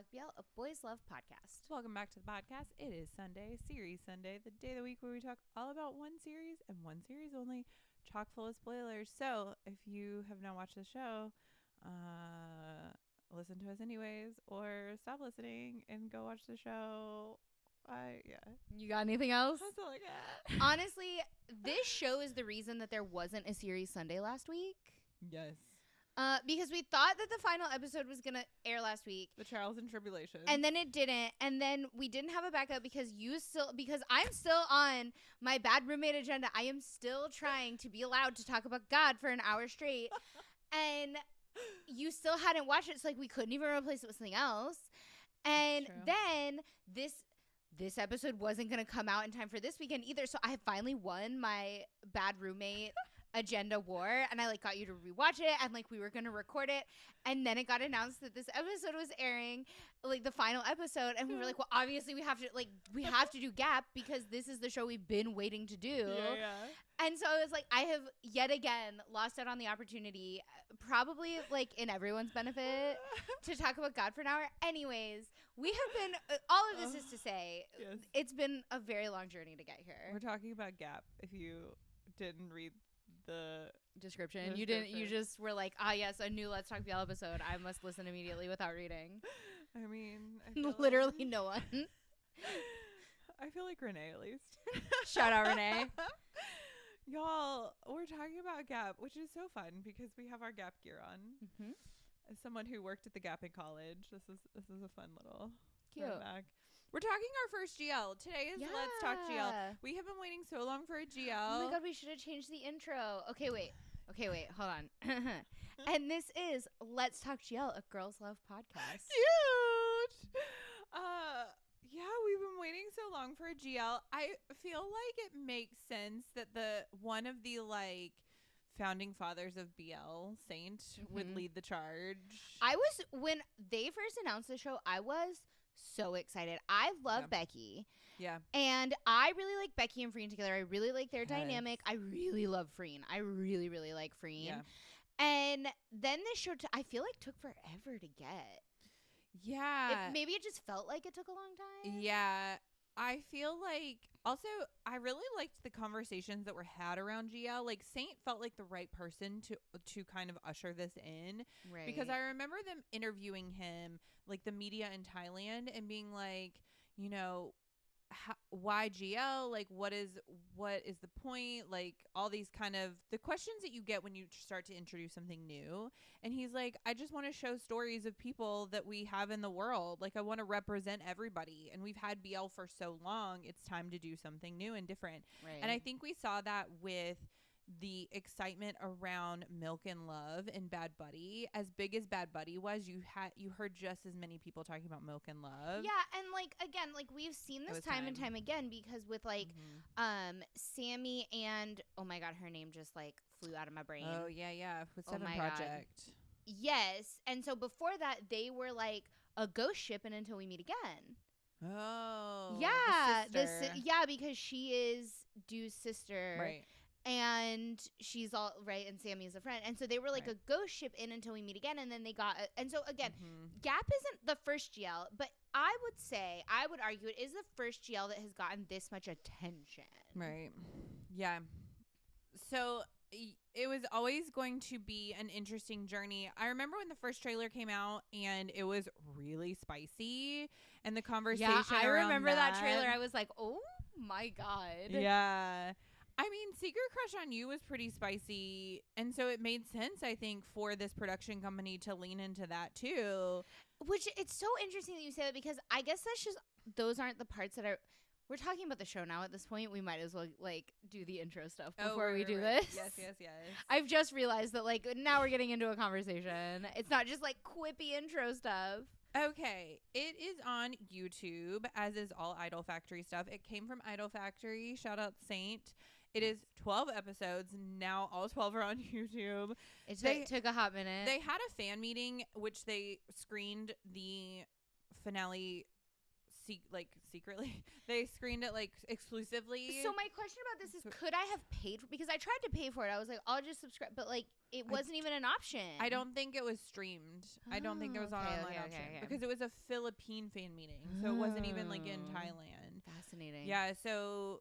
Talk BL, a boys love podcast. Welcome back to the podcast. It is Sunday, Series Sunday, the day of the week where we talk all about one series and one series only, chock full of spoilers. So if you have not watched the show, listen to us anyways, or stop listening and go watch the show. You got anything else? That's all I got. Honestly, this show is the reason that there wasn't a Series Sunday last week. Yes. Because we thought that the final episode was going to air last week. The trials and tribulations. And then it didn't. And then we didn't have a backup because I'm still on my bad roommate agenda. I am still trying to be allowed to talk about God for an hour straight. And you still hadn't watched it. So we couldn't even replace it with something else. And then this episode wasn't going to come out in time for this weekend either. So I finally won my bad roommate agenda war, and I got you to rewatch it, and we were going to record it. And then it got announced that this episode was airing, the final episode, and we were well, obviously we have to do Gap because this is the show we've been waiting to do. Yeah. And so it was I have yet again lost out on the opportunity, probably in everyone's benefit, to talk about God for an hour. Anyways, we have been, all of this is to say, yes. It's been a very long journey to get here. We're talking about Gap. If you didn't read the description. You didn't. You just were yes, a new Let's Talk BL episode. I must listen immediately without reading. I mean, literally no one. I feel like Renee at least. Shout out Renee. Y'all, we're talking about Gap, which is so fun because we have our Gap gear on. Mm-hmm. As someone who worked at the Gap in college, this is a fun little cute. Throwback. We're talking our first GL. Today is Let's Talk GL. We have been waiting so long for a GL. Oh my god, we should have changed the intro. Okay, wait, hold on. And this is Let's Talk GL, a Girls Love podcast. Cute! Yeah, we've been waiting so long for a GL. I feel like it makes sense that one of the founding fathers of BL, Saint, would lead the charge. When they first announced the show, I was so excited. I love Becky. Yeah. And I really like Becky and Freen together. I really like their dynamic. I really love Freen. I really, really like Freen. Yeah. And then this show, I feel took forever to get. Yeah. Maybe it just felt like it took a long time. Yeah. I feel also, I really liked the conversations that were had around GL. Saint felt like the right person to kind of usher this in. Right. Because I remember them interviewing him, the media in Thailand, and being why GL? What is the point? All these kind of the questions that you get when you start to introduce something new. And he's I just want to show stories of people that we have in the world. I want to represent everybody. And we've had BL for so long. It's time to do something new and different. Right. And I think we saw that with the excitement around Milk and Love and Bad Buddy. As big as Bad Buddy was, you heard just as many people talking about Milk and Love. Yeah, and again, we've seen this time and time again because with Sammy and oh my god, her name just flew out of my brain. Oh yeah, with Seven Project. God. Yes, and so before that they were a ghost ship and Until We Meet Again. Oh yeah, because she is Dew's sister, right? And she's all right, and Sammy is a friend, and so they were a ghost ship in Until We Meet Again, and then they got and so again, Gap isn't the first GL, but I would argue it is the first GL that has gotten this much attention. Right. Yeah. So it was always going to be an interesting journey. I remember when the first trailer came out and it was really spicy, and the conversation. Yeah, I remember that trailer. I was oh my god. Yeah. I mean, Secret Crush on You was pretty spicy, and so it made sense, I think, for this production company to lean into that too. Which, it's so interesting that you say that, because I guess that's just, those aren't the parts that are, we're talking about the show now at this point. We might as well, do the intro stuff before we do this. Yes. I've just realized that, now we're getting into a conversation. It's not just, quippy intro stuff. Okay, it is on YouTube, as is all Idol Factory stuff. It came from Idol Factory. Shout out Saint. It is 12 episodes. Now all 12 are on YouTube. It took a hot minute. They had a fan meeting, which they screened the finale secretly. They screened it like exclusively. So my question about this is, could I have paid for, because I tried to pay for it. I was like, I'll just subscribe, but like it wasn't even an option. I don't think it was streamed. I don't think there was an online option because it was a Philippine fan meeting, so it wasn't even like in Thailand. Fascinating. Yeah, so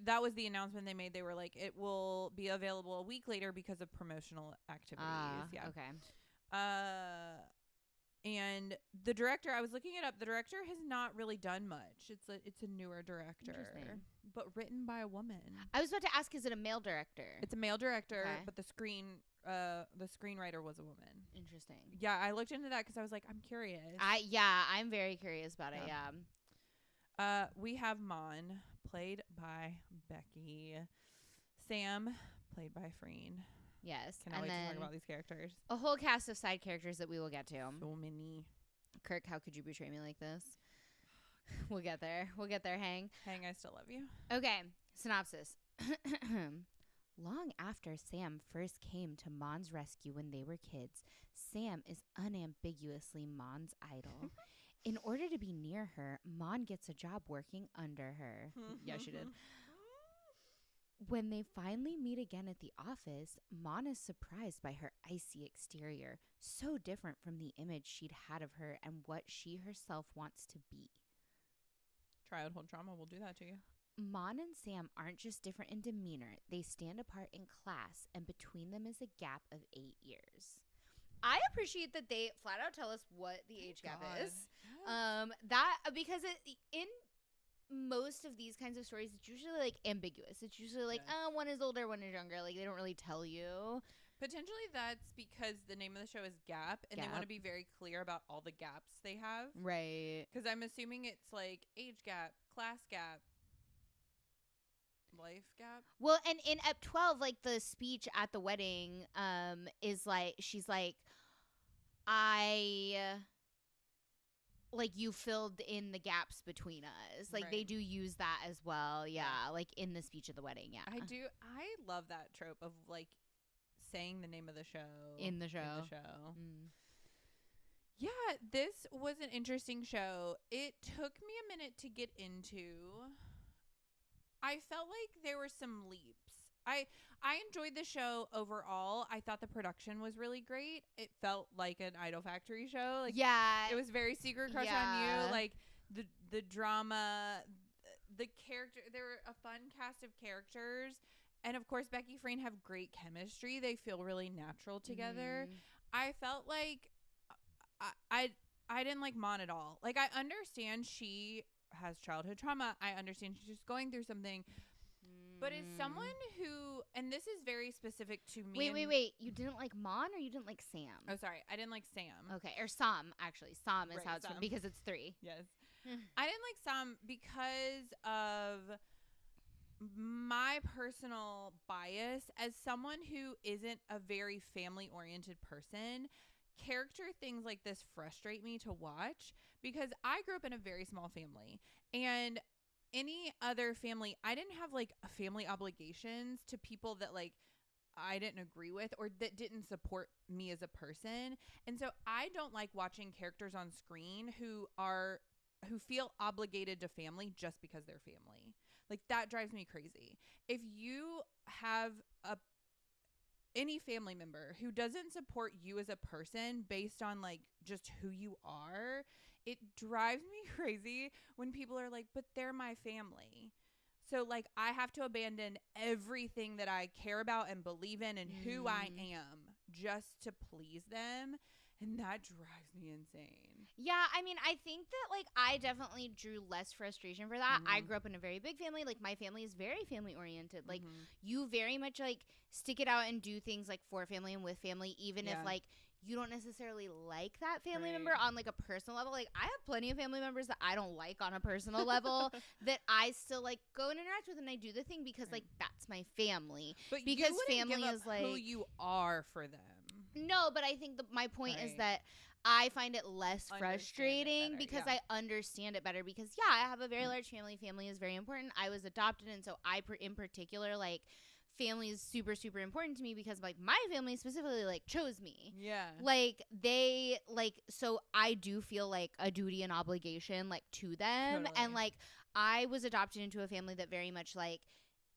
that was the announcement they made. They were like, it will be available a week later because of promotional activities. Yeah. Okay. And the director, I was looking it up. The director has not really done much. It's a newer director, but written by a woman. I was about to ask, is it a male director? It's a male director, but the screenwriter was a woman. Interesting. Yeah, I looked into that because I was like, I'm curious. I'm very curious about it. Yeah. We have Mon, played by Becky. Sam, played by Freen. Yes. Cannot wait to talk about these characters. A whole cast of side characters that we will get to. So many. Kirk, how could you betray me like this? We'll get there. Hang, I still love you. Okay. Synopsis. Long after Sam first came to Mon's rescue when they were kids, Sam is unambiguously Mon's idol. In order to be near her, Mon gets a job working under her. Yeah, she did. When they finally meet again at the office, Mon is surprised by her icy exterior, so different from the image she'd had of her and what she herself wants to be. Childhood trauma will do that to you. Mon and Sam aren't just different in demeanor, they stand apart in class, and between them is a gap of 8 years. I appreciate that they flat out tell us what the age gap is. Yes. Because in most of these kinds of stories, it's usually like ambiguous. It's usually like, one is older, one is younger. Like they don't really tell you. Potentially that's because the name of the show is Gap, and they want to be very clear about all the gaps they have. Right. Because I'm assuming it's like age gap, class gap, life gap. Well, and in Ep 12, like the speech at the wedding is like, she's like, like you filled in the gaps between us. Like they do use that as well. Yeah, like in the speech at the wedding. Yeah, I do. I love that trope of like saying the name of the show in the show. Yeah, this was an interesting show. It took me a minute to get into. I felt like there were some leaps. I enjoyed the show overall. I thought the production was really great. It felt like an Idol Factory show. Like, yeah, it was very Secret Crush on You. Like the drama, the character. There were a fun cast of characters, and of course Becky Freen have great chemistry. They feel really natural together. I felt like I didn't like Mon at all. Like I understand she has childhood trauma. I understand she's just going through something. But as someone who, and this is very specific to me. Wait. You didn't like Mon or you didn't like Sam? Oh, sorry. I didn't like Sam. Okay. Or Sam, actually. Sam is how it's from, because it's 3. Yes. I didn't like Sam because of my personal bias as someone who isn't a very family-oriented person. Character things like this frustrate me to watch because I grew up in a very small family, and any other family, I didn't have like a family obligations to people that like I didn't agree with or that didn't support me as a person. And so I don't like watching characters on screen who feel obligated to family just because they're family. Like that drives me crazy. If you have any family member who doesn't support you as a person based on like just who you are, it drives me crazy when people are like, but they're my family. So like I have to abandon everything that I care about and believe in and who I am just to please them. And that drives me insane. Yeah, I mean, I think that, like, I definitely drew less frustration for that. I grew up in a very big family. Like, my family is very family-oriented. Like, you very much, like, stick it out and do things, like, for family and with family, even if, like, you don't necessarily like that family member on, like, a personal level. Like, I have plenty of family members that I don't like on a personal level that I still, like, go and interact with, and I do the thing because, like, that's my family. But because you family give up is, like, who you are for them. No, but I think my point is that I find it less frustrating because I understand it better. Because, I have a very large family. Family is very important. I was adopted, and so I, in particular, like, family is super, super important to me because like my family specifically like chose me. Yeah. Like they like, so I do feel like a duty and obligation like to them. Totally. And like I was adopted into a family that very much like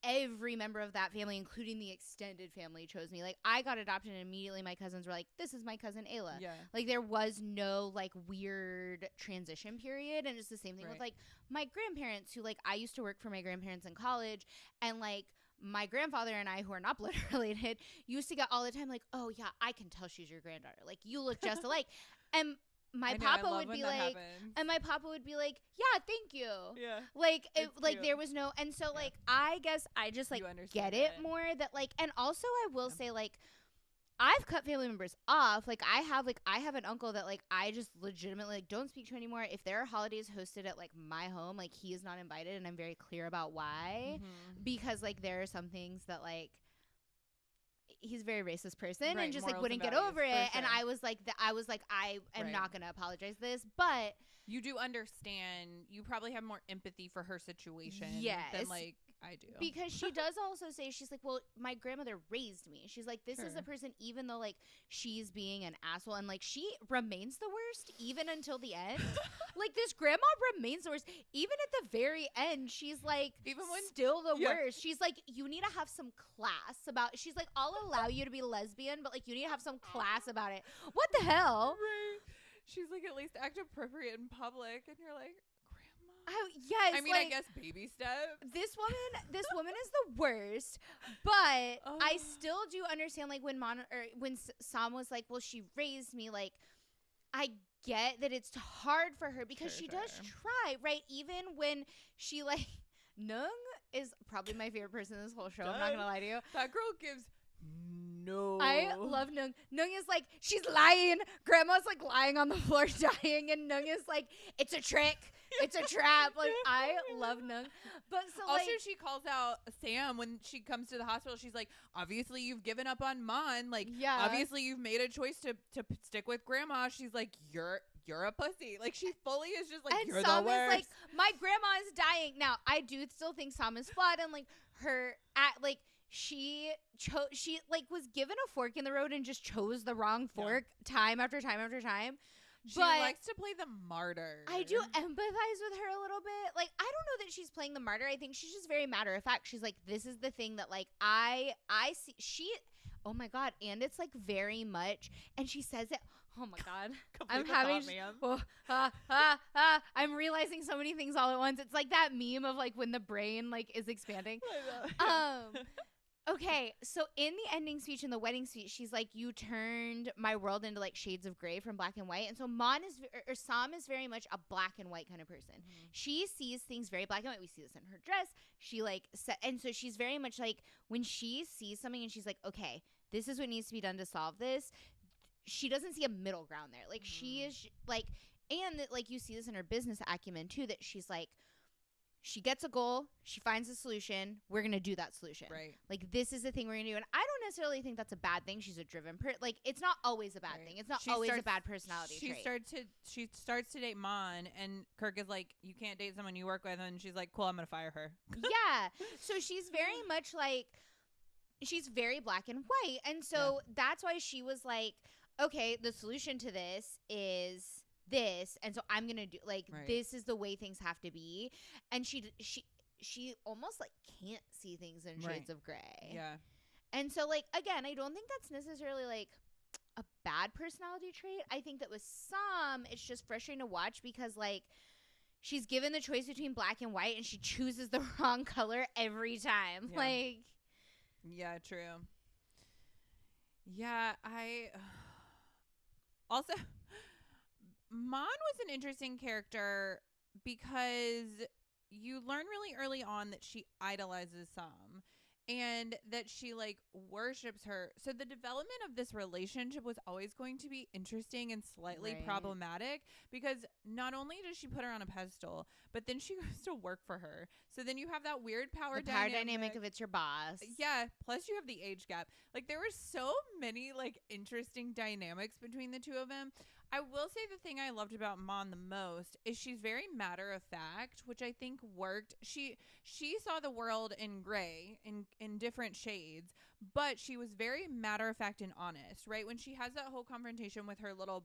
every member of that family, including the extended family, chose me. Like I got adopted and immediately my cousins were like, this is my cousin Ayla. Yeah. Like there was no like weird transition period. And it's the same thing with like my grandparents, who like I used to work for my grandparents in college, and like my grandfather and I, who are not blood related, used to get all the time like, oh yeah, I can tell she's your granddaughter. Like you look just alike. And my papa would be like, and my papa would be like, yeah, thank you. Yeah. Like, it, like there was no, and so like, I guess I just like get it more that like, and also I will say like, I've cut family members off. Like I have an uncle that like I just legitimately like don't speak to anymore. If there are holidays hosted at like my home, like he is not invited, and I'm very clear about why, because like there are some things that like he's a very racist person and just like wouldn't get over it. Sure. And I was like I am not gonna apologize this, but you do understand. You probably have more empathy for her situation than like I do, because she does also say, she's like, well, my grandmother raised me. She's like, this is the person, even though like she's being an asshole and like she remains the worst even until the end. Like this grandma remains the worst even at the very end. She's like, even when still the worst. She's like, you need to have some class about. She's like, I'll allow you to be lesbian, but like you need to have some class about it. What the hell? Right. She's like, at least act appropriate in public, and you're like, oh yes, I mean, like, I guess baby steps. This woman is the worst, but I still do understand like when Sam was like, well, she raised me. Like, I get that it's hard for her because she does try, right? Even when she like, Nung is probably my favorite person in this whole show. I'm not gonna lie to you. That girl gives. No, I love Nung. Nung is like, she's lying. Grandma's like lying on the floor dying, and Nung is like, it's a trick. It's a trap. Like I love Nung. But so also like, she calls out Sam when she comes to the hospital. She's like, obviously you've given up on Mon. Like, obviously you've made a choice to stick with Grandma. She's like, you're a pussy. Like she fully is just like, and you're Sam the worst. Is like, my grandma is dying. Now I do still think Sam is flawed, and like her like she like was given a fork in the road and just chose the wrong fork time after time after time. She likes to play the martyr. I do empathize with her a little bit. Like, I don't know that she's playing the martyr. I think she's just very matter of fact. She's like, this is the thing that like I see. Oh my God. And it's like very much. And she says it. Oh my God. I'm having. I'm realizing so many things all at once. It's like that meme of like when the brain like is expanding. Okay, so in the ending speech, in the wedding speech, she's like, you turned my world into like shades of gray from black and white. And so Sam is very much a black and white kind of person. Mm-hmm. She sees things very black and white. We see this in her dress. She like, and so she's very much like, when she sees something and she's like, okay, this is what needs to be done to solve this. She doesn't see a middle ground there. Like she is like, and that like you see this in her business acumen too, that she's like, she gets a goal, she finds a solution, we're going to do that solution. Right. Like, this is the thing we're going to do. And I don't necessarily think that's a bad thing. She's a driven like, it's not always a bad thing. It's not always a bad personality trait. She starts to date Mon, and Kirk is like, you can't date someone you work with. And she's like, cool, I'm going to fire her. Yeah. So she's very much like, she's very black and white. And so that's why she was like, okay, the solution to this is this, and so I'm gonna do like this is the way things have to be. And she almost like can't see things in shades of gray. Yeah. And so like, again, I don't think that's necessarily like a bad personality trait. I think that with some it's just frustrating to watch because like she's given the choice between black and white and she chooses the wrong color every time. Like, yeah, true. Yeah, I also Mon was an interesting character because you learn really early on that she idolizes Sam and that she like worships her. So the development of this relationship was always going to be interesting and slightly problematic because not only does she put her on a pedestal, but then she goes to work for her. So then you have that weird power dynamic of it's your boss. Yeah. Plus you have the age gap. Like there were so many like interesting dynamics between the two of them. I will say the thing I loved about Mon the most is she's very matter of fact, which I think worked. She saw the world in gray, in different shades, but she was very matter of fact and honest, right? When she has that whole confrontation with her little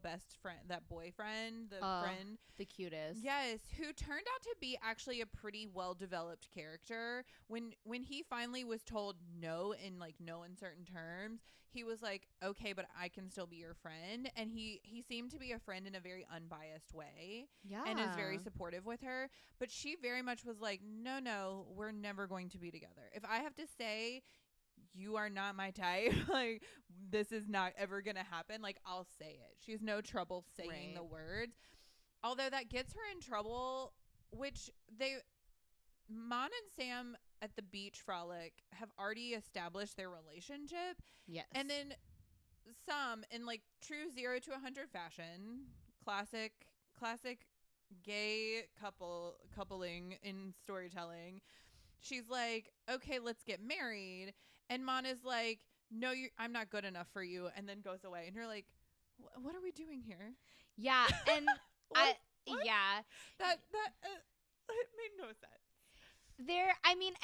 best friend, that boyfriend, the friend, the cutest. yes, who turned out to be actually a pretty well developed character. When he finally was told no in like no uncertain terms, he was like, okay, but I can still be your friend. And he seemed to be a friend in a very unbiased way. Yeah. And is very supportive with her. But she very much was like, no, we're never going to be together. If I have to say you are not my type, like this is not ever going to happen, like I'll say it. She has no trouble saying the words. Although that gets her in trouble, which Mon and Sam at the beach frolic have already established their relationship. Yes. And then some, in like true 0 to 100 fashion, classic gay coupling in storytelling, she's like, okay, let's get married. And Mon is like, no, I'm not good enough for you. And then goes away. And you're like, what are we doing here? Yeah. And What? yeah. That it made no sense.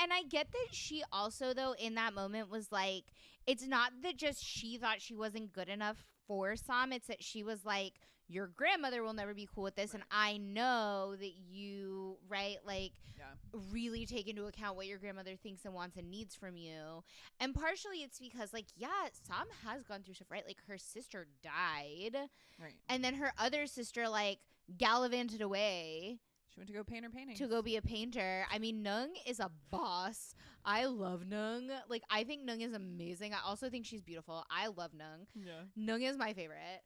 And I get that she also, though, in that moment was like, it's not that just she thought she wasn't good enough for Sam. It's that she was like, your grandmother will never be cool with this. Right. And I know that you, right, like, Yeah. really take into account what your grandmother thinks and wants and needs from you. And partially it's because, like, yeah, Sam has gone through stuff, right? Like, her sister died. Right. And then her other sister, like, gallivanted away. She went to go paint her paintings. To go be a painter. I mean, Nung is a boss. I love Nung. Like, I think Nung is amazing. I also think she's beautiful. I love Nung. Yeah. Nung is my favorite.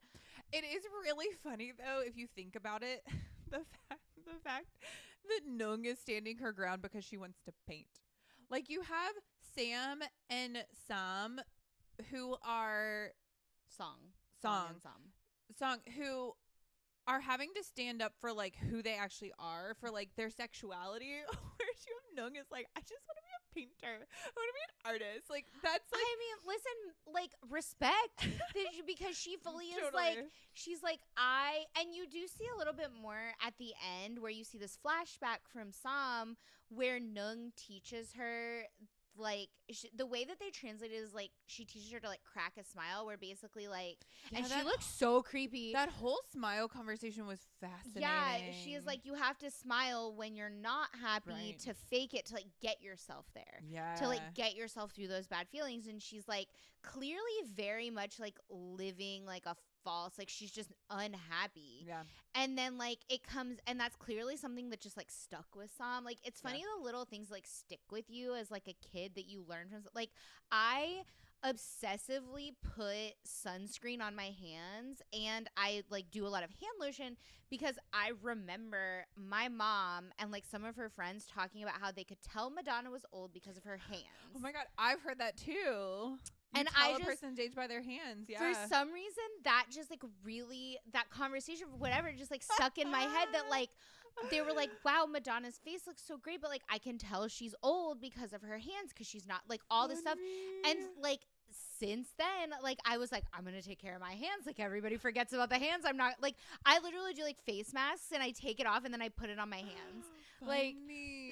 It is really funny, though, if you think about it, the fact that Nung is standing her ground because she wants to paint. Like, you have Sam and Sam, who are... Song, who are having to stand up for like who they actually are, for like their sexuality, whereas you have Nung is like, I just want to be a painter, I want to be an artist. Like, that's like, I mean, listen, like, respect because she fully is Totally. like, she's like, and you do see a little bit more at the end where you see this flashback from Sam where Nung teaches her, like, the way that they translate it is like she teaches her to like crack a smile, where basically like, yeah, and she looks so creepy. That whole smile conversation was fascinating. Yeah, she is like, you have to smile when you're not happy, Right. to fake it, to like get yourself there. Yeah. To like get yourself through those bad feelings. And she's like clearly very much like living like a false, like she's just unhappy. Yeah. And then like it comes, and that's clearly something that just like stuck with Sam. Like, it's funny, the little things like stick with you as like a kid that you learn from. Like, I obsessively put sunscreen on my hands, and I like do a lot of hand lotion because I remember my mom and like some of her friends talking about how they could tell Madonna was old because of her hands. Oh my God, I've heard that too. And tell I a just, person's age by their hands. Yeah. for some reason, that just like really, that conversation, whatever, just like stuck in my head, that like they were like, wow, Madonna's face looks so great, but like I can tell she's old because of her hands, because she's not like all this stuff. And like since then, like I was like, I'm gonna take care of my hands. Like, everybody forgets about the hands. I'm not like, I literally do like face masks and I take it off and then I put it on my hands. Like,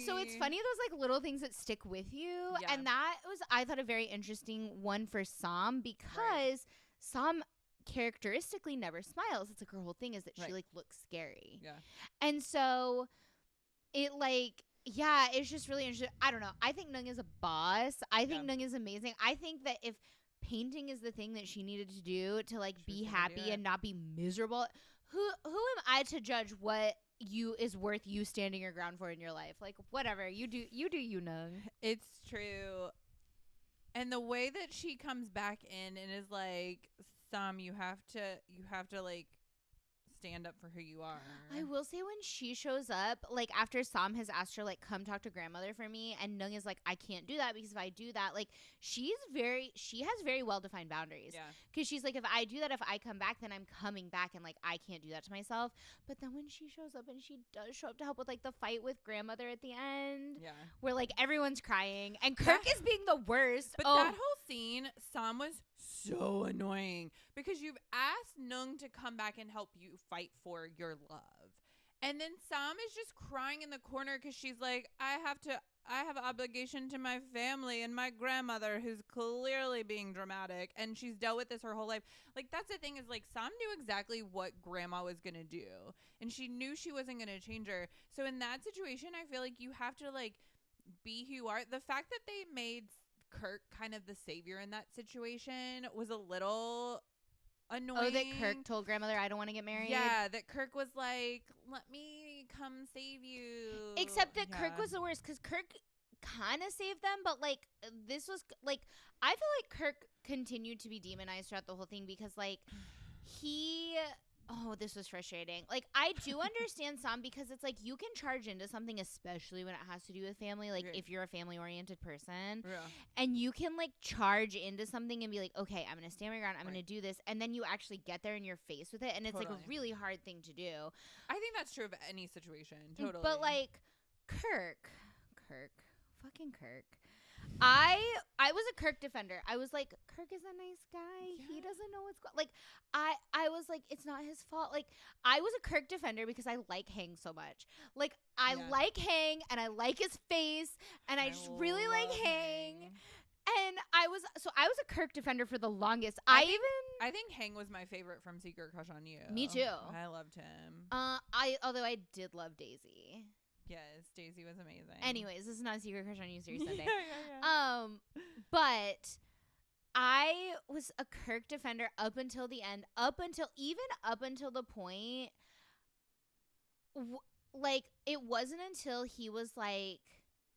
so it's funny, those like little things that stick with you. Yeah. And that was, I thought, a very interesting one for Sam, because Sam characteristically never smiles. It's like her whole thing is that she like looks scary. Yeah. And so it like, yeah, it's just really interesting. I don't know. I think Nung is a boss. I think Nung is amazing. I think that if painting is the thing that she needed to do to like be happy and not be miserable, who am I to judge what you is worth you standing your ground for in your life? Like, whatever, you do you, Nung. It's true. And the way that she comes back in and is like, Sam, you have to like stand up for who you are. I will say, when she shows up, like after Sam has asked her like, come talk to grandmother for me, and Nung is like, I can't do that because if I do that, like she has very well defined boundaries. Yeah. Because she's like, if I do that, if I come back, then I'm coming back, and like I can't do that to myself. But then when she shows up, and she does show up to help with like the fight with grandmother at the end, where like everyone's crying and Kirk is being the worst. But that whole scene, Sam was so annoying because you've asked Nung to come back and help you fight for your love. And then Sam is just crying in the corner because she's like, I have obligation to my family and my grandmother who's clearly being dramatic. And she's dealt with this her whole life. Like, that's the thing is, like, Sam knew exactly what grandma was going to do. And she knew she wasn't going to change her. So in that situation, I feel like you have to, like, be who you are. The fact that they made Kirk kind of the savior in that situation was a little annoying. Oh, that Kirk told grandmother, I don't want to get married? Yeah, that Kirk was like, let me come save you. Except that Kirk was the worst because Kirk kind of saved them, but, like, this was, like, I feel like Kirk continued to be demonized throughout the whole thing because, like, this was frustrating. Like, I do understand some because it's like you can charge into something, especially when it has to do with family. Like, if you're a family-oriented person, and you can, like, charge into something and be like, okay, I'm going to stand my ground. I'm going to do this. And then you actually get there and you're faced with it. And it's, like, a really hard thing to do. I think that's true of any situation. Totally. But, like, fucking Kirk. I was a Kirk defender. I was like, Kirk is a nice guy. Yeah. He doesn't know what's going. Like, I was like, it's not his fault. Like, I was a Kirk defender because I like Hang so much. Like, I like Hang and I like his face and I just really like Hang. And I was a Kirk defender for the longest. I think Hang was my favorite from Secret Crush on You. Me too. I loved him. Although I did love Daisy. Yes, Daisy was amazing. Anyways, this is not a Secret Crush on You series Sunday. yeah. But I was a Kirk defender up until the end, up until the point, like, it wasn't until he was like,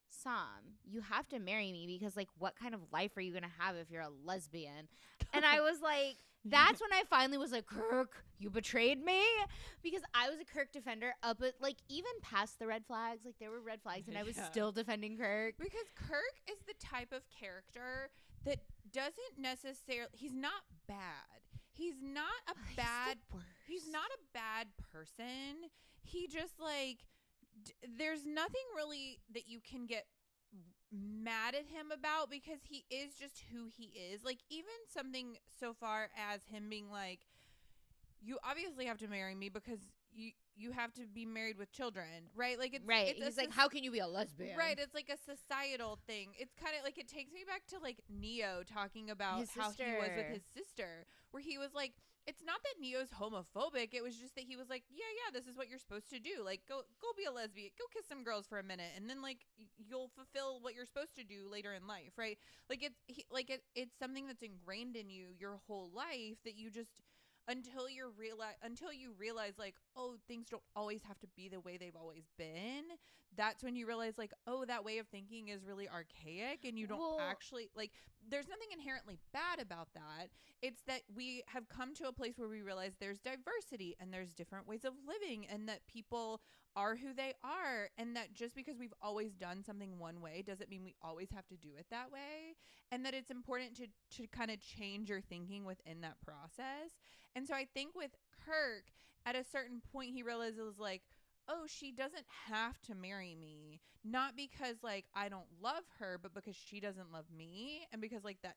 Sam, you have to marry me because, like, what kind of life are you going to have if you're a lesbian? And I was like, that's when I finally was like, Kirk, you betrayed me. Because I was a Kirk defender up at, like, even past the red flags. Like, there were red flags and I was still defending Kirk. Because Kirk is the type of character that doesn't necessarily, he's not bad. He's not a bad person. He just, like, there's nothing really that you can get mad at him about because he is just who he is. Like, even something so far as him being like, you obviously have to marry me because you have to be married with children, right? Like, it's right. He's like, how can you be a lesbian? Right. It's like a societal thing. It's kind of like, it takes me back to, like, Neo talking about how he was with his sister, where he was like, it's not that Neo's homophobic. It was just that he was like, yeah, this is what you're supposed to do. Like, go be a lesbian. Go kiss some girls for a minute, and then, like, you'll fulfill what you're supposed to do later in life, right? Like, it's something that's ingrained in you your whole life that you just until you realize like, oh, things don't always have to be the way they've always been. That's when you realize, like, oh, that way of thinking is really archaic, and you don't actually, like, there's nothing inherently bad about that. It's that we have come to a place where we realize there's diversity and there's different ways of living, and that people are who they are, and that just because we've always done something one way doesn't mean we always have to do it that way, and that it's important to kind of change your thinking within that process. And so I think with Kirk, at a certain point, he realizes, like, oh, she doesn't have to marry me, not because, like, I don't love her, but because she doesn't love me, and because, like, that,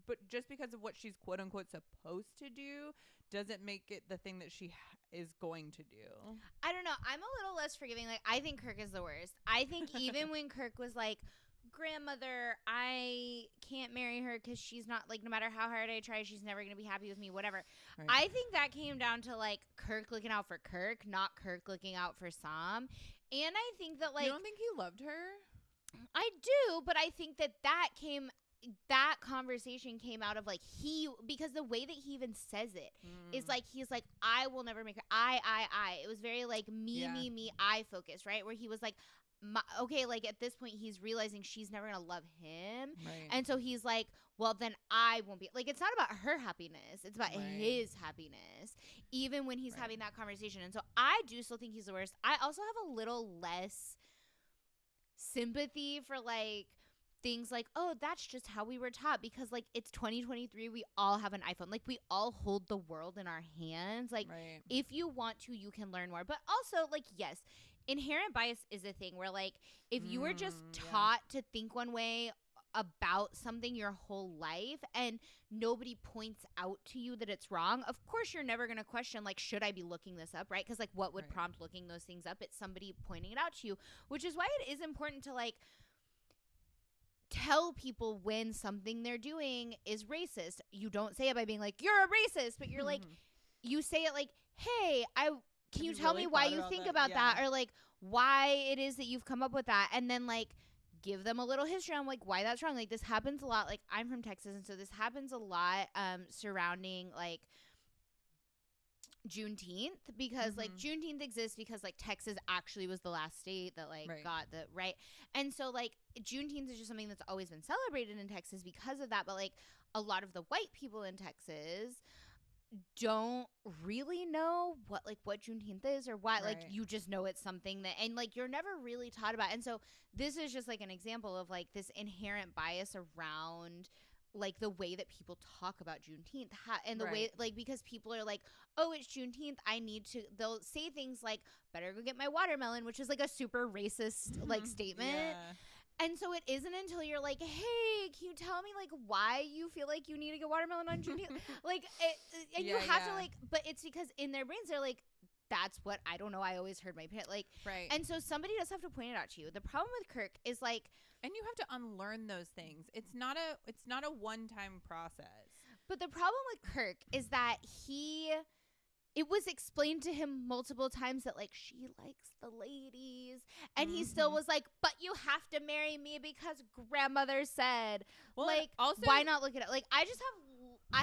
but just because of what she's quote unquote supposed to do doesn't make it the thing that she is going to do. I don't know. I'm a little less forgiving. Like, I think Kirk is the worst. I think even when Kirk was like, grandmother, I can't marry her because she's not, like, no matter how hard I try, she's never going to be happy with me, whatever. Right. I think that came down to, like, Kirk looking out for Kirk, not Kirk looking out for Sam. And I think that, like, you don't think he loved her? I do, but I think that conversation came out of, like, because the way that he even says it is like, he's like, I will never make her, I. It was very, like, me, I focus, right? Where he was like, okay, like, at this point he's realizing she's never gonna love him, right. And so he's like, well, then I won't be, like, it's not about her happiness, it's about his happiness, even when he's having that conversation. And so I do still think he's the worst. I also have a little less sympathy for, like, things like, oh, that's just how we were taught, because, like, it's 2023, we all have an iPhone, like, we all hold the world in our hands, like, if you want to, you can learn more. But also, like, yes, inherent bias is a thing where, like, if you were just taught to think one way about something your whole life and nobody points out to you that it's wrong, of course you're never going to question, like, should I be looking this up, right? Because, like, what would prompt looking those things up? It's somebody pointing it out to you, which is why it is important to, like, tell people when something they're doing is racist. You don't say it by being like, you're a racist, but you're like, you say it like, hey, can you tell me why you think about that? Or, like, why it is that you've come up with that. And then, like, give them a little history on, like, why that's wrong. Like, this happens a lot. Like, I'm from Texas, and so this happens a lot surrounding, like, Juneteenth, because like Juneteenth exists because like Texas actually was the last state that like got the right. And so like Juneteenth is just something that's always been celebrated in Texas because of that. But like a lot of the white people in Texas don't really know what Juneteenth is or why. Like you just know it's something that, and like you're never really taught about. And so this is just like an example of like this inherent bias around like the way that people talk about Juneteenth and the way, like, because people are like, oh, it's Juneteenth, they'll say things like, better go get my watermelon, which is like a super racist like statement. And so it isn't until you're like, hey, can you tell me like why you feel like you need to get watermelon on Juneteenth? Like and you have to like, but it's because in their brains they're like, that's what, I don't know, I always heard my parents like, and so somebody does have to point it out to you. The problem with Kirk is like, and you have to unlearn those things. It's not a one-time process. But the problem with Kirk is that it was explained to him multiple times that like she likes the ladies, and he still was like, but you have to marry me because grandmother said. Well, like, also, why not look at it? Like, I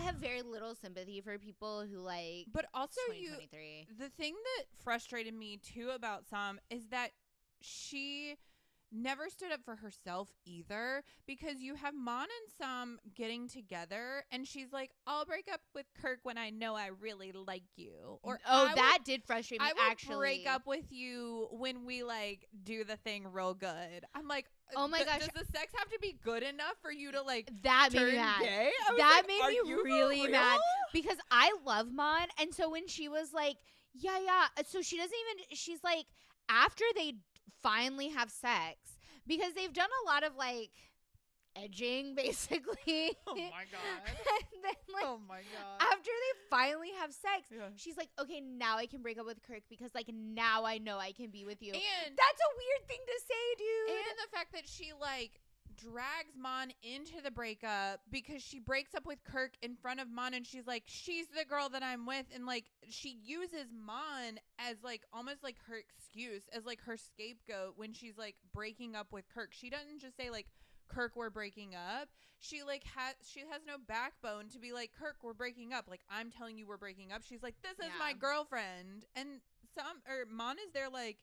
have very little sympathy for people who like, but also the thing that frustrated me too about Sam is that she never stood up for herself either, because you have Mon and Sam getting together and she's like, I'll break up with Kirk when I know I really like you. Or that did frustrate me. I would break up with you when we like do the thing real good. I'm like, oh my gosh, does the sex have to be good enough for you to like that turn made me mad? Gay? That like, made me really mad because I love Mon, and so when she was like, yeah, so she doesn't even, she's like, after they finally have sex, because they've done a lot of like edging basically. Oh my god. And then like, oh my god, after they finally have sex, she's like, okay, now I can break up with Kirk because like now I know I can be with you. And that's a weird thing to say, dude. And the fact that she like drags Mon into the breakup because she breaks up with Kirk in front of Mon, and she's like, she's the girl that I'm with, and like she uses Mon as like almost like her excuse, as like her scapegoat when she's like breaking up with Kirk. She doesn't just say like, Kirk, we're breaking up. She like she has no backbone to be like, Kirk, we're breaking up. Like, I'm telling you we're breaking up. She's like, this is my girlfriend. And Mon is there like,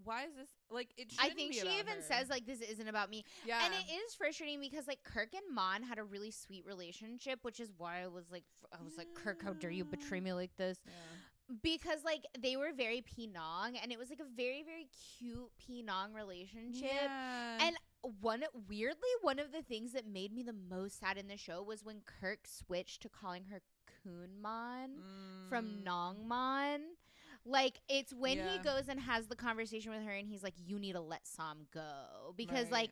why is this like, it shouldn't be about her. I think she even says like, this isn't about me. Yeah. And it is frustrating because like Kirk and Mon had a really sweet relationship, which is why I was like, Kirk, how dare you betray me like this? Yeah. Because like they were very Pinong, and it was like a very, very cute Pinong relationship. Yeah. And one of the things that made me the most sad in the show was when Kirk switched to calling her Kunmon from Nongmon. Like, it's when he goes and has the conversation with her, and he's like, you need to let Sam go. Because, like,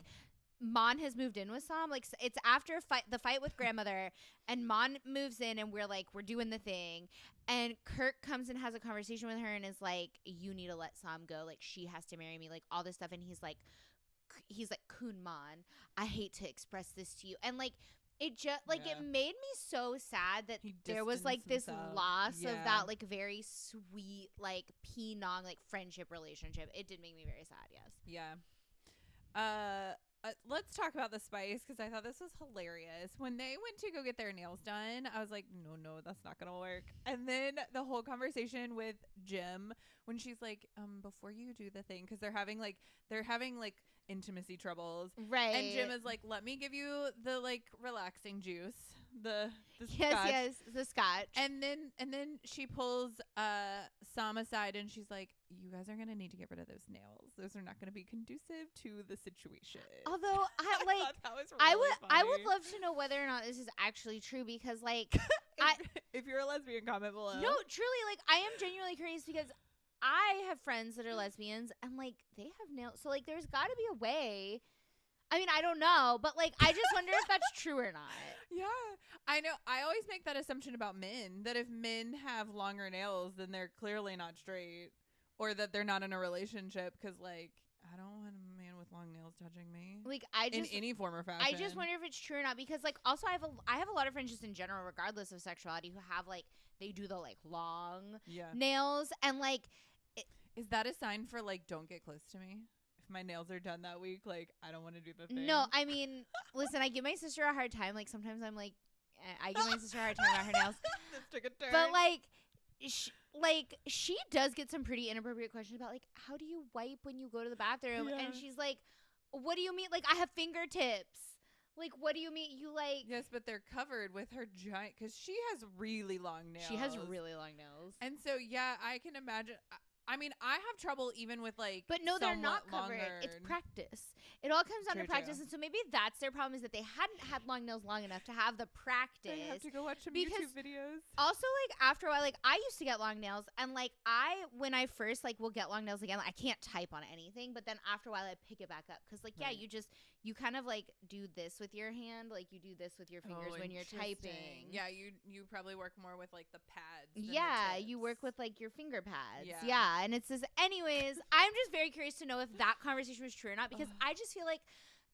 Mon has moved in with Sam. Like, it's after the fight with grandmother, and Mon moves in, and we're doing the thing. And Kirk comes and has a conversation with her and is like, you need to let Sam go. Like, she has to marry me. Like, all this stuff. And he's like, Kunmon, I hate to express this to you. And, like, it just it made me so sad that there was like this loss of that like very sweet like Pinong like friendship relationship. It did make me very sad. Yes. Yeah. Let's talk about the spice, because I thought this was hilarious. When they went to go get their nails done, I was like, no, that's not gonna work. And then the whole conversation with Jim, when she's like, before you do the thing, because they're having like intimacy troubles, right? And Jim is like, let me give you the like relaxing juice, the yes, the scotch. And then she pulls Sam aside, and she's like, you guys are gonna need to get rid of those nails. Those are not gonna be conducive to the situation. Although I like that was really I would love to know whether or not this is actually true, because like if you're a lesbian, comment below. No, truly, like I am genuinely curious, because I have friends that are lesbians, and like they have nails, so like there's got to be a way. I I mean, I don't know, but like, I just wonder if that's true or not. Yeah, I know. I always make that assumption about men, that if men have longer nails, then they're clearly not straight, or that they're not in a relationship. Because, like, I don't want a man with long nails touching me. Like, in any form or fashion. I just wonder if it's true or not, because like, also I have a lot of friends just in general, regardless of sexuality, who have like, they do the like long nails, and like, is that a sign for like, don't get close to me? If my nails are done that week, like, I don't want to do the thing. No, I mean, listen, I give my sister a hard time. Like, sometimes I'm like, I give my sister a hard time about her nails. This took a turn. But she does get some pretty inappropriate questions about like, how do you wipe when you go to the bathroom? Yeah. And she's like, what do you mean? Like, I have fingertips. Like, what do you mean? You like? Yes, but they're covered with her giant, because she has really long nails. She has really long nails. And so, yeah, I can imagine. I mean, I have trouble even with like. But no, they're not covered. Longer. It's practice. It all comes down to practice, True. and so maybe that's their problem, is that they hadn't had long nails long enough to have the practice. I have to go watch some YouTube videos. Also, like, after a while, like, I used to get long nails, and like, when I first like will get long nails again, like, I can't type on anything, but then after a while I pick it back up, because like, yeah, you kind of like do this with your hand, like you do this with your fingers when you're typing. Yeah, you probably work more with like the pads. Yeah, you work with like your finger pads. Yeah, and it's just, anyways, I'm just very curious to know if that conversation was true or not, because I just feel like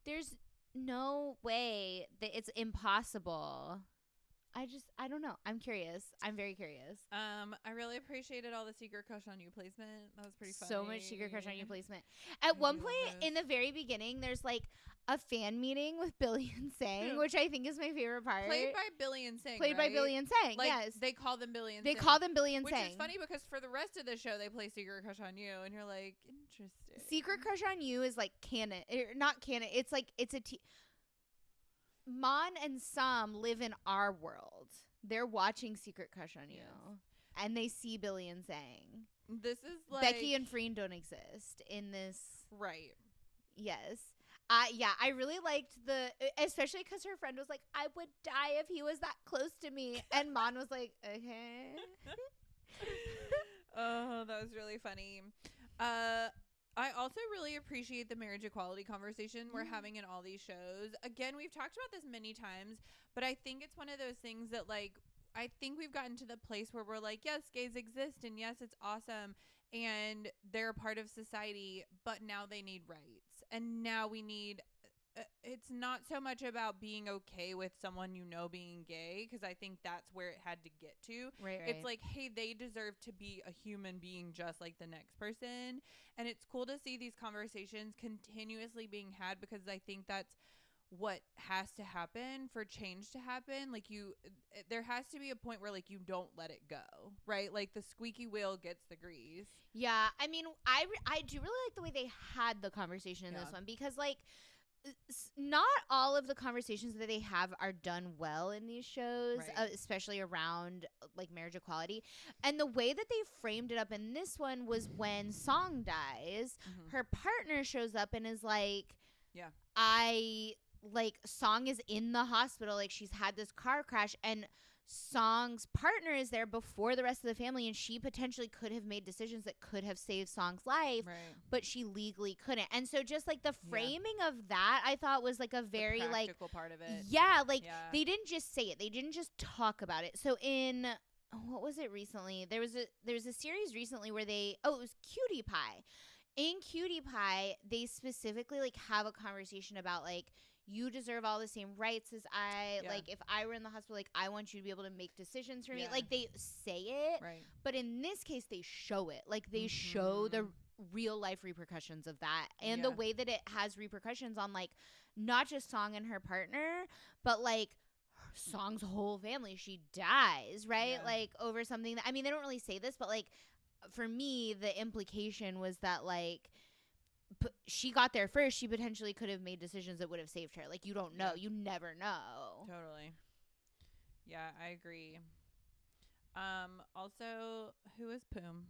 there's no way that it's impossible. I don't know. I'm curious. I'm very curious. I really appreciated all the Secret Crush on You placement. That was pretty funny. So much Secret Crush on You placement. At one point in the very beginning, there's like a fan meeting with Billy and Sang, which I think is my favorite part. Played by Billy and Sang. By Billy and Sang, like, yes. They call them Billy and Sang. Sang. They call them Billy and Sang. Which is funny, because for the rest of the show, they play Secret Crush on You, and you're like, interesting. Secret Crush on You is like canon. Not canon. It's like, Mon and Sam live in our world. They're watching Secret Crush on You. And they see Billy and Sang. This is like... Becky and Freen don't exist in this. Right. Yes. I really liked especially because her friend was like, I would die if he was that close to me. And Mon was like, okay. Oh, that was really funny. I also really appreciate the marriage equality conversation we're having in all these shows. Again, we've talked about this many times, but I think it's one of those things that, like, I think we've gotten to the place where we're like, yes, gays exist, and yes, it's awesome, and they're a part of society, but now they need rights. And now we need... it's not so much about being okay with someone being gay, because I think that's where it had to get to. Right. It's like, hey, they deserve to be a human being just like the next person. And it's cool to see these conversations continuously being had, because I think that's what has to happen for change to happen. Like, there has to be a point where, like, you don't let it go, right? Like, the squeaky wheel gets the grease. Yeah, I mean, I do really like the way they had the conversation in this one, because, like, not all of the conversations that they have are done well in these shows, especially around like marriage equality. And the way that they framed it up in this one was when Song dies, her partner shows up and is like, Song is in the hospital, like she's had this car crash, and Song's partner is there before the rest of the family, and she potentially could have made decisions that could have saved Song's life, but she legally couldn't. And so just like the framing of that, I thought was like a very the practical part of it. They didn't just say it, they didn't just talk about it. So in what was it recently? There was a series recently where it was Cutie Pie. In Cutie Pie, they specifically like have a conversation about like, you deserve all the same rights as I. Like, if I were in the hospital, like, I want you to be able to make decisions for me. Like, they say it, but in this case, they show it. Like, they show the real life repercussions of that, and the way that it has repercussions on like not just Song and her partner, but like Song's whole family. She dies, right? Like, over something that, I mean, they don't really say this, but like for me, the implication was that like, she got there first. She potentially could have made decisions that would have saved her. Like, you don't know. You never know. Totally. Yeah, I agree. Also, who is Poom?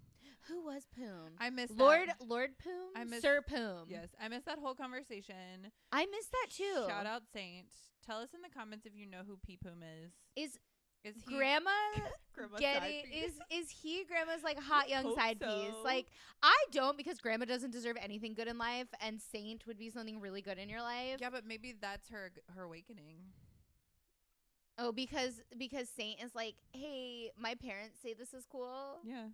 Who was Poom? I missed Lord Poom? Sir Poom. Yes, I missed that whole conversation. I missed that too. Shout out Saint. Tell us in the comments if you know who P Poom is. Is he Grandma grandma's getting side piece? is he grandma's like hot young Hope side so. piece? Like I don't, because grandma doesn't deserve anything good in life, and Saint would be something really good in your life. Yeah, but maybe that's her awakening. Oh, because Saint is like, hey, my parents say this is cool. Yeah.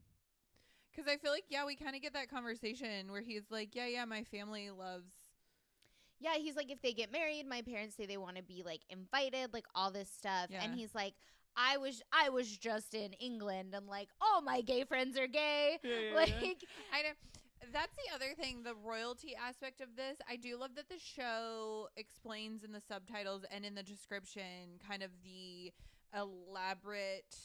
Because I feel like, yeah, we kind of get that conversation where he's like, yeah, my family loves. Yeah, he's like, if they get married, my parents say they want to be like invited, like all this stuff. Yeah. And he's like, I was just in England, and like all my gay friends are gay. Like I know. That's the other thing, the royalty aspect of this. I do love that the show explains in the subtitles and in the description kind of the elaborate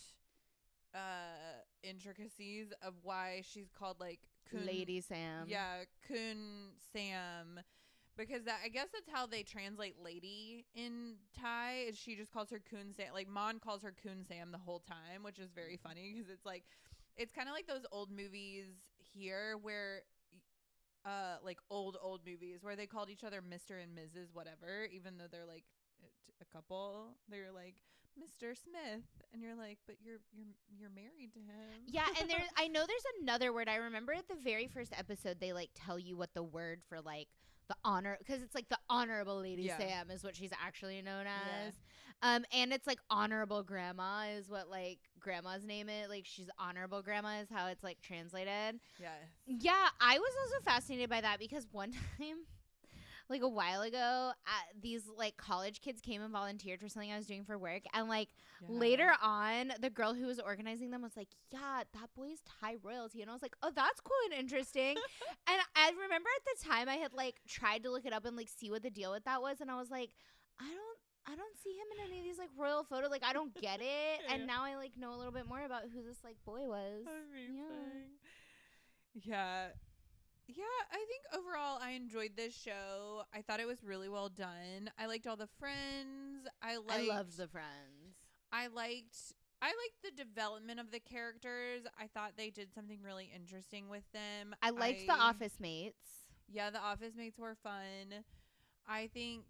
intricacies of why she's called like Lady Sam. Yeah, Kun Sam. Because I guess that's how they translate lady in Thai. Is she just calls her Kun Sam. Like Mon calls her Kun Sam the whole time, which is very funny because it's like, it's kind of like those old movies here where, like old movies where they called each other Mr. and Mrs. whatever, even though they're like a couple. They're like Mr. Smith, and you're like, but you're married to him. Yeah, and I know there's another word. I remember at the very first episode they like tell you what the word for like the honor, because it's like the honorable Lady Sam is what she's actually known as. And it's like honorable grandma is what like grandma's name is. Like she's honorable grandma is how it's like translated. Yeah, I was also fascinated by that because one time, like a while ago, these like college kids came and volunteered for something I was doing for work, and like later on, the girl who was organizing them was like, "Yeah, that boy's Thai royalty," and I was like, "Oh, that's cool and interesting." And I remember at the time I had like tried to look it up and like see what the deal with that was, and I was like, I don't see him in any of these like royal photos. Like I don't get it. And now I like know a little bit more about who this like boy was. Amazing. Yeah. Yeah, I think overall I enjoyed this show. I thought it was really well done. I liked all the friends. I loved the friends. I liked the development of the characters. I thought they did something really interesting with them. I liked the office mates. Yeah, the office mates were fun. I think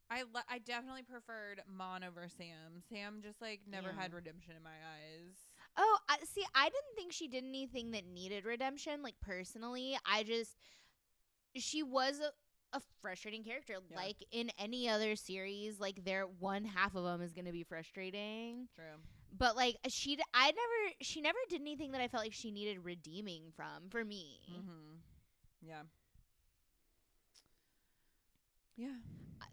I definitely preferred Mon over Sam. Sam just like never had redemption in my eyes. Oh, see, I didn't think she did anything that needed redemption. Like personally, she was a frustrating character. Yeah. Like in any other series, like their one half of them is going to be frustrating. True. But like she never did anything that I felt like she needed redeeming from for me. Mm-hmm. Yeah. Yeah.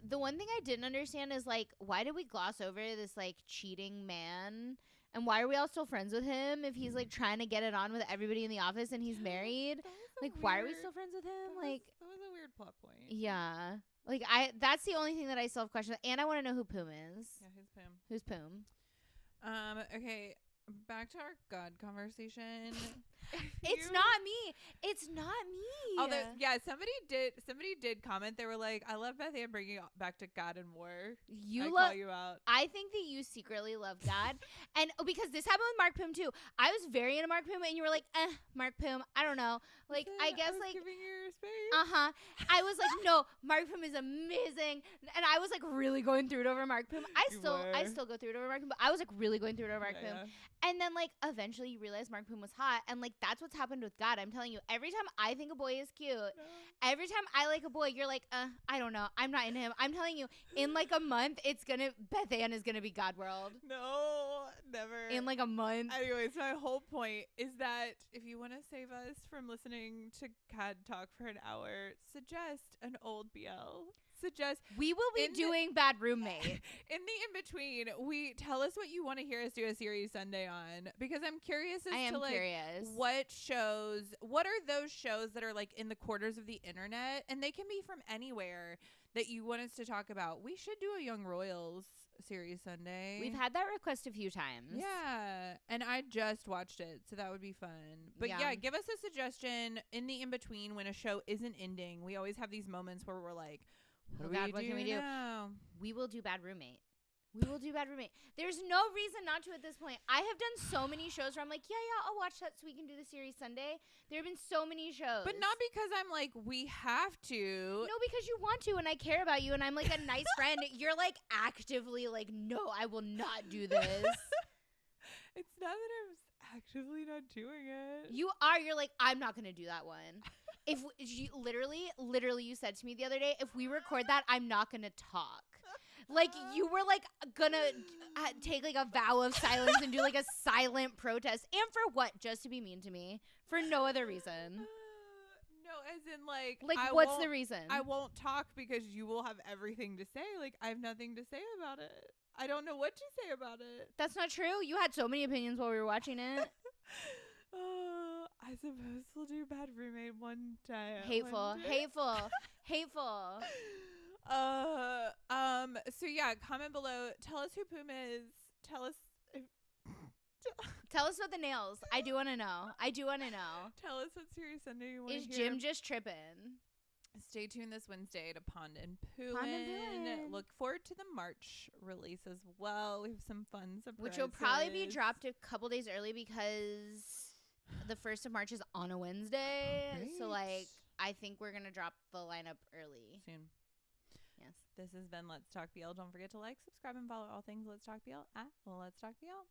The one thing I didn't understand is like, why did we gloss over this like cheating man? And why are we all still friends with him if he's like trying to get it on with everybody in the office and he's married? Like, why are we still friends with him? That was a weird plot point. Yeah. Like that's the only thing that I still have questions. And I want to know who Poom is. Yeah, who's Poom? Who's Poom? Okay. Back to our God conversation. It's not me. It's not me. Although, yeah, somebody did comment. They were like, "I love Beth Ann bringing it back to God and war." Call you out. I think that you secretly love God, and because this happened with Mark Poom too. I was very into Mark Poom, and you were like, Mark Poom. I don't know. Like, I guess like giving you your space. I was like, no, Mark Poom is amazing, and I was like really going through it over Mark Poom. I still go through it over Mark Poom, but I was like really going through it over Mark Poom. Yeah. And then like eventually you realize Mark Poom was hot, and like that's what's happened with God. I'm telling you, every time I think a boy is cute, every time I like a boy, you're like, I don't know, I'm not into him. I'm telling you, in like a month, Beth Ann is gonna be God World. No, never. In like a month. Anyways, my whole point is that if you want to save us from listening to God talk for an hour, suggest an old BL. We will be doing Bad Roommate. In the in-between, tell us what you want to hear us do a series Sunday on, because I'm curious curious. What are those shows that are like in the quarters of the internet, and they can be from anywhere, that you want us to talk about. We should do a Young Royals series Sunday. We've had that request a few times. Yeah, and I just watched it, so that would be fun. But yeah, give us a suggestion in the in-between when a show isn't ending. We always have these moments where we're like, what can we do now? We will do Bad Roommate. There's no reason not to at this point. I have done so many shows where I'm like, yeah, I'll watch that so we can do the series Sunday. There have been so many shows. But not because I'm like, we have to. No, because you want to, and I care about you, and I'm like a nice friend. You're like actively like, no, I will not do this. It's not that I'm actively not doing it. You are. You're like, I'm not going to do that one. If you literally you said to me the other day, if we record that, I'm not going to talk. Like, you were like gonna take like a vow of silence and do like a silent protest. And for what? Just to be mean to me. For no other reason. No, as in like what's the reason? I won't talk because you will have everything to say. Like, I have nothing to say about it. I don't know what to say about it. That's not true. You had so many opinions while we were watching it. I suppose we'll do Bad Roommate one time. Hateful. So yeah, comment below. Tell us who Puma is. Tell us about the nails. I do want to know. Tell us what Serious Sunday you want to hear. Is Jim just tripping? Stay tuned this Wednesday to Pond and Pooin. Look forward to the March release as well. We have some fun surprises. Which will probably be dropped a couple days early because the 1st of March is on a Wednesday. Great. So, like, I think we're going to drop the lineup early. Soon. Yes. This has been Let's Talk BL. Don't forget to like, subscribe, and follow all things Let's Talk BL at Let's Talk BL.